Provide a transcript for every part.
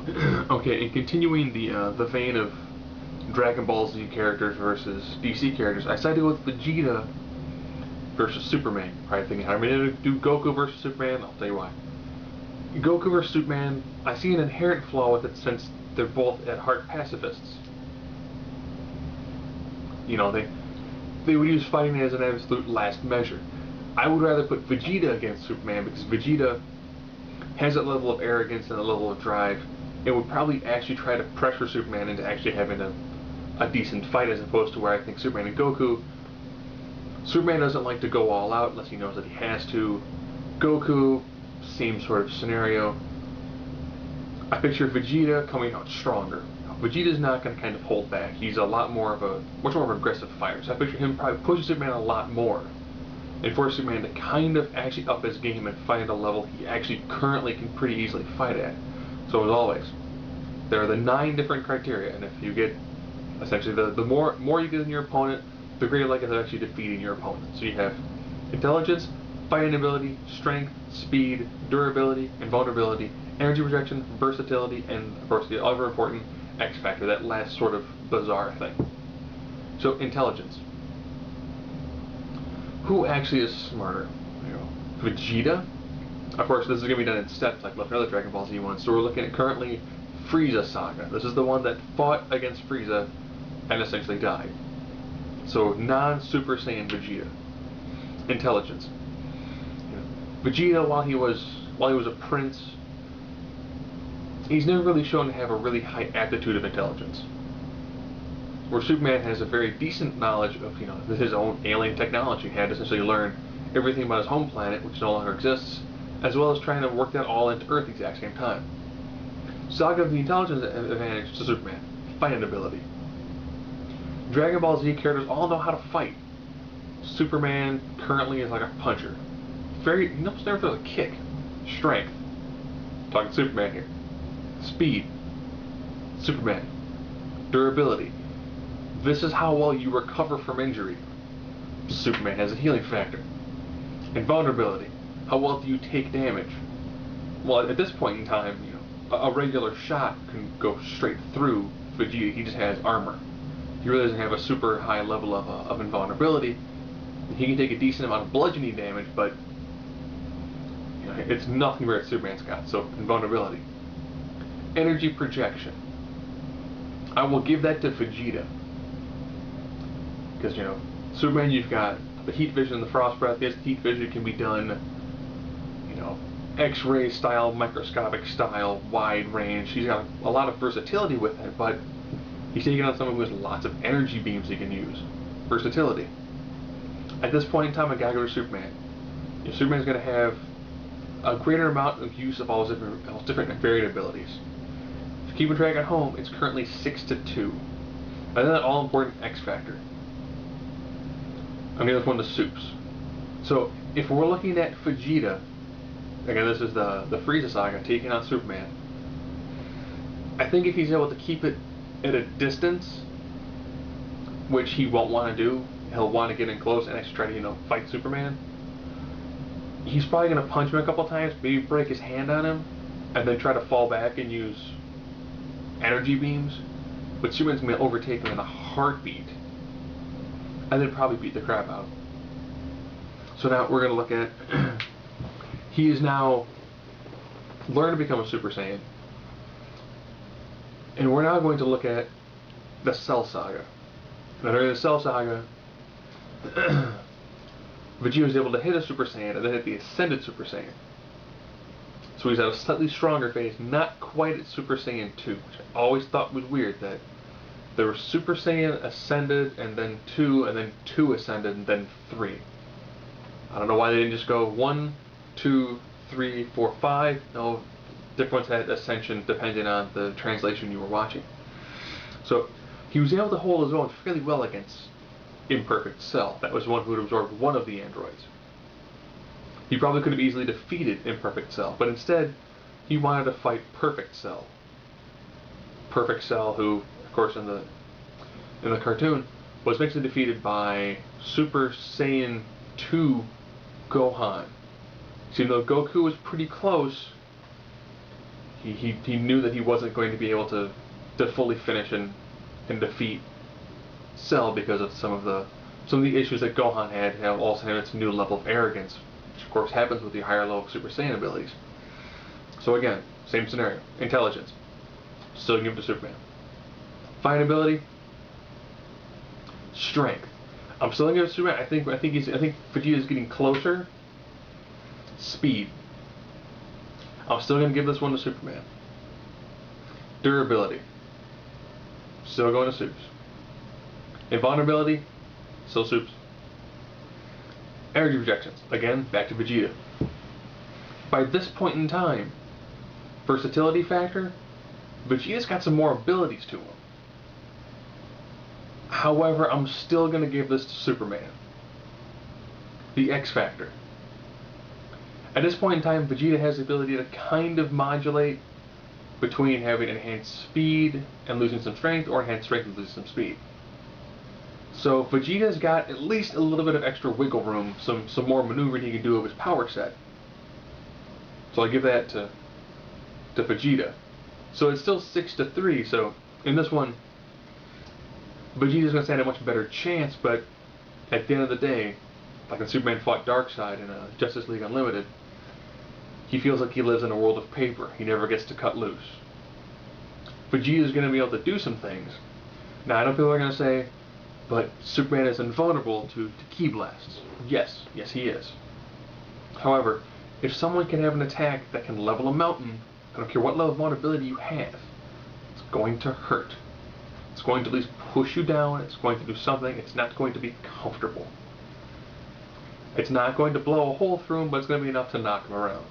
Okay, and continuing the vein of Dragon Ball Z characters versus DC characters, I sided with Vegeta versus Superman. Probably thinking, how am I going to do Goku versus Superman? I'll tell you why. Goku versus Superman, I see an inherent flaw with it since they're both at heart pacifists. You know, they would use fighting as an absolute last measure. I would rather put Vegeta against Superman because Vegeta has that level of arrogance and a level of drive. It would probably actually try to pressure Superman into actually having a decent fight as opposed to where I think Superman and Goku. Superman doesn't like to go all out unless he knows that he has to. Goku, same sort of scenario. I picture Vegeta coming out stronger. Vegeta's not going to kind of hold back. He's a lot more of a, much more of an aggressive fighter. So I picture him probably pushing Superman a lot more and force Superman to kind of actually up his game and fight at a level he actually currently can pretty easily fight at. So as always, there are the 9 different criteria, and if you get essentially the more you get in your opponent, the greater likelihood of actually defeating your opponent. So you have intelligence, fighting ability, strength, speed, durability, invulnerability, energy projection, versatility, and of course the other important X factor, that last sort of bizarre thing. So intelligence. Who actually is smarter? You know, Vegeta? Of course, this is going to be done in steps like the other Dragon Ball Z ones. So we're looking at currently Frieza Saga. This is the one that fought against Frieza and essentially died. So non-Super Saiyan Vegeta. Intelligence. You know, Vegeta, while he was a prince, he's never really shown to have a really high aptitude of intelligence. Where Superman has a very decent knowledge of, you know, his own alien technology. He had to essentially learn everything about his home planet, which no longer exists, as well as trying to work that all into Earth at the exact same time. Saga of the intelligence advantage to Superman. Fighting ability. Dragon Ball Z characters all know how to fight. Superman currently is like a puncher. He almost never throws a kick. Strength. Talking Superman here. Speed. Superman. Durability. This is how well you recover from injury. Superman has a healing factor. Invulnerability. How well do you take damage? Well, at this point in time, you know, a regular shot can go straight through Vegeta. He just has armor. He really doesn't have a super high level of invulnerability. He can take a decent amount of bludgeoning damage, but you know, it's nothing where Superman's got. So invulnerability. Energy projection. I will give that to Vegeta. Because, you know, Superman, you've got the heat vision and the frost breath. Yes, the heat vision can be done, you know, X-ray style, microscopic style, wide range. He's got a lot of versatility with it, but he's taking on someone who has lots of energy beams he can use. Versatility. At this point in time, I gotta go to Superman. You know, Superman's going to have a greater amount of use of all his different varied abilities. If you keep track at home, it's currently 6-2. And then that all-important X factor. I'm going to one of the soups. So if we're looking at Vegeta, again, this is the Frieza Saga taking on Superman. I think if he's able to keep it at a distance, which he won't want to do, he'll want to get in close and actually try to, you know, fight Superman. He's probably going to punch him a couple times, maybe break his hand on him, and then try to fall back and use energy beams. But Superman's going to overtake him in a heartbeat, and then probably beat the crap out. So now we're going to look at he is now learned to become a Super Saiyan. And we're now going to look at the Cell Saga. Now during the Cell Saga, Vegeta was able to hit a Super Saiyan and then hit the Ascended Super Saiyan. So he's at a slightly stronger phase, not quite at Super Saiyan 2, which I always thought was weird, that there was Super Saiyan Ascended and then 2 and then 2 Ascended and then 3. I don't know why they didn't just go 1, 2, 3, 4, 5. No, different ones had Ascension depending on the translation you were watching. So he was able to hold his own fairly well against Imperfect Cell. That was one who had absorbed one of the androids. He probably could have easily defeated Imperfect Cell, but instead he wanted to fight Perfect Cell. Perfect Cell, who, of course, in the cartoon, was eventually defeated by Super Saiyan 2 Gohan. So even though Goku was pretty close, He knew that he wasn't going to be able to fully finish and defeat Cell because of some of the issues that Gohan had. Also had its new level of arrogance, which of course happens with the higher level Super Saiyan abilities. So again, same scenario. Intelligence. Still give it to Superman. Fighting ability. Strength. I'm still gonna give it to Superman. I think Vegeta's getting closer. Speed. I'm still gonna give this one to Superman. Durability. Still going to Supes. Invulnerability. Still Supes. Energy projections. Again, back to Vegeta. By this point in time, versatility factor, Vegeta's got some more abilities to him. However, I'm still going to give this to Superman. The X Factor. At this point in time, Vegeta has the ability to kind of modulate between having enhanced speed and losing some strength, or enhanced strength and losing some speed. So Vegeta's got at least a little bit of extra wiggle room, some more maneuvering he can do of his power set. So I give that to Vegeta. So it's still 6-3. So in this one, Vegeta's going to stand a much better chance. But at the end of the day, like when Superman fought Darkseid in Justice League Unlimited, he feels like he lives in a world of paper. He never gets to cut loose. Vegeta's going to be able to do some things. Now I know people are going to say, but Superman is invulnerable to Ki blasts. Yes, he is. However, if someone can have an attack that can level a mountain, I don't care what level of vulnerability you have, it's going to hurt. It's going to at least push you down. It's going to do something. It's not going to be comfortable. It's not going to blow a hole through him, but it's going to be enough to knock him around.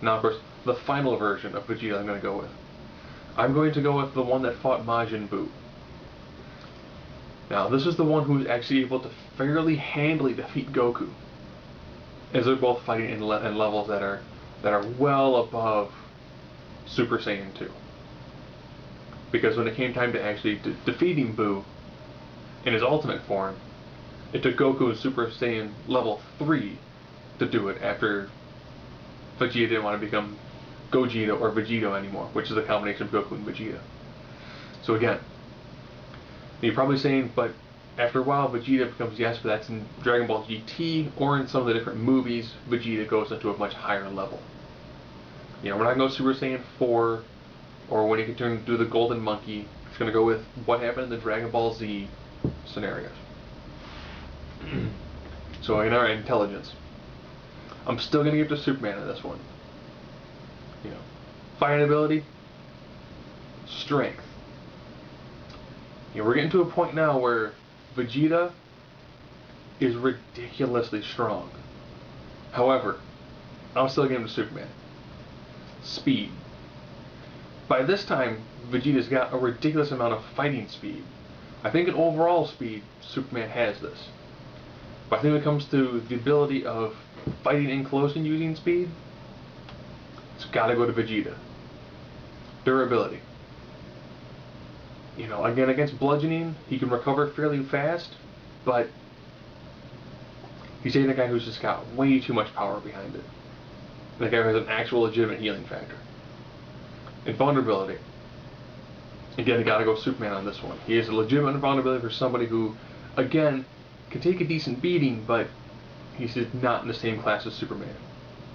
Now, of course, the final version of Vegeta I'm going to go with. I'm going to go with the one that fought Majin Buu. Now, this is the one who's actually able to fairly handily defeat Goku, as they're both fighting in levels that are well above Super Saiyan 2. Because when it came time to actually defeating Buu in his ultimate form, it took Goku in Super Saiyan level 3 to do it, after Vegeta didn't want to become Gogeta or Vegito anymore, which is a combination of Goku and Vegeta. So again, you're probably saying, but after a while Vegeta becomes, yes, but that's in Dragon Ball GT, or in some of the different movies, Vegeta goes into a much higher level. We're not going to go Super Saiyan 4, or when he can turn into the Golden Monkey. It's going to go with what happened in the Dragon Ball Z scenarios. So in our intelligence, I'm still going to give it to Superman in this one. Fighting ability, strength. We're getting to a point now where Vegeta is ridiculously strong. However, I'm still giving it to Superman. Speed. By this time, Vegeta's got a ridiculous amount of fighting speed. I think in overall speed, Superman has this. But I think when it comes to the ability of fighting in close and using speed, it's got to go to Vegeta. Durability. Again, against bludgeoning, he can recover fairly fast, but he's taking a guy who's just got way too much power behind it. And the guy who has an actual legitimate healing factor. Invulnerability. Again, you gotta go Superman on this one. He has a legitimate invulnerability for somebody who, again, can take a decent beating, but he's just not in the same class as Superman.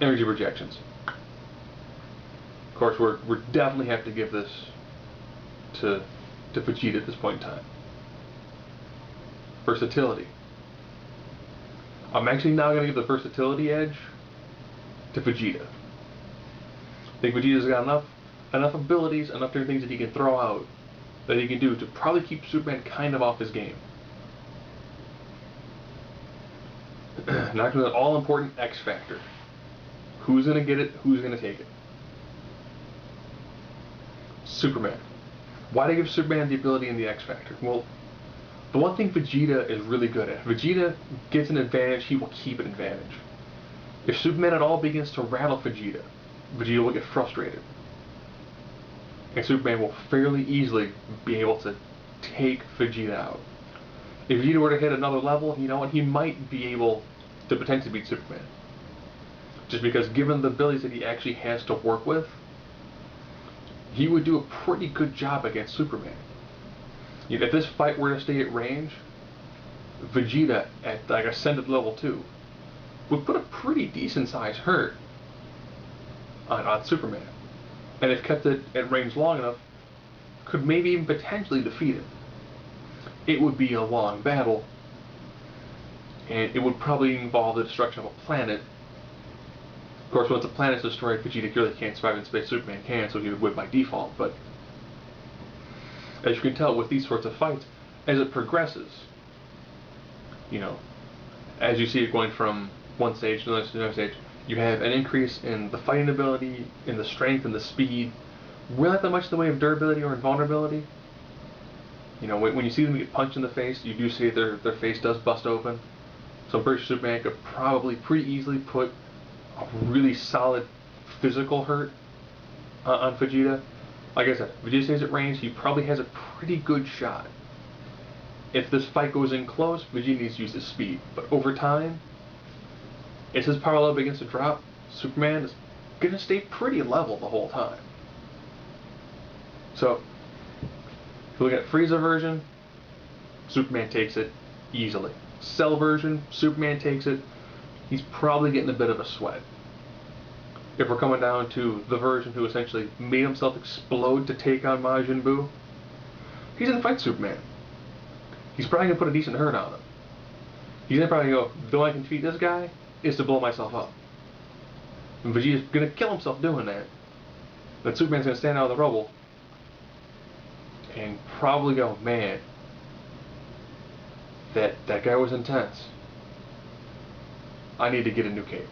Energy projections. Of course, we're definitely have to give this to Vegeta at this point in time. Versatility. I'm actually now going to give the versatility edge to Vegeta. I think Vegeta's got enough abilities, enough different things that he can throw out, that he can do to probably keep Superman kind of off his game. Not to the all-important X Factor. Who's going to get it? Who's going to take it? Superman. Why do I give Superman the ability in the X Factor? Well, the one thing Vegeta is really good at, Vegeta gets an advantage, he will keep an advantage. If Superman at all begins to rattle Vegeta, Vegeta will get frustrated. And Superman will fairly easily be able to take Vegeta out. If Vegeta were to hit another level, he might be able to potentially beat Superman. Just because given the abilities that he actually has to work with, he would do a pretty good job against Superman. If this fight were to stay at range, Vegeta at like Ascended level 2 would put a pretty decent sized hurt on Superman. And if kept it at range long enough, could maybe even potentially defeat him. It would be a long battle, and it would probably involve the destruction of a planet. Of course, once a planet's destroyed, Vegeta really can't survive in space. Superman can, so he would win by default. But as you can tell with these sorts of fights, as it progresses, you know, as you see it going from one stage to the next stage, you have an increase in the fighting ability, in the strength, and the speed. Really not that much in the way of durability or invulnerability. When you see them get punched in the face, you do see their face does bust open. So I'm pretty sure Superman could probably pretty easily put a really solid physical hurt on Vegeta. Like I said, Vegeta stays at range, he probably has a pretty good shot. If this fight goes in close, Vegeta needs to use his speed. But over time, as his power level begins to drop, Superman is going to stay pretty level the whole time. So, if you look at Frieza version, Superman takes it easily. Cell version, Superman takes it. He's probably getting a bit of a sweat. If we're coming down to the version who essentially made himself explode to take on Majin Buu, he's gonna fight Superman. He's probably gonna put a decent hurt on him. He's gonna probably go, the only way I can defeat this guy is to blow myself up. And Vegeta's gonna kill himself doing that. Then Superman's gonna stand out of the rubble and probably go, man, that guy was intense. I need to get a new cape.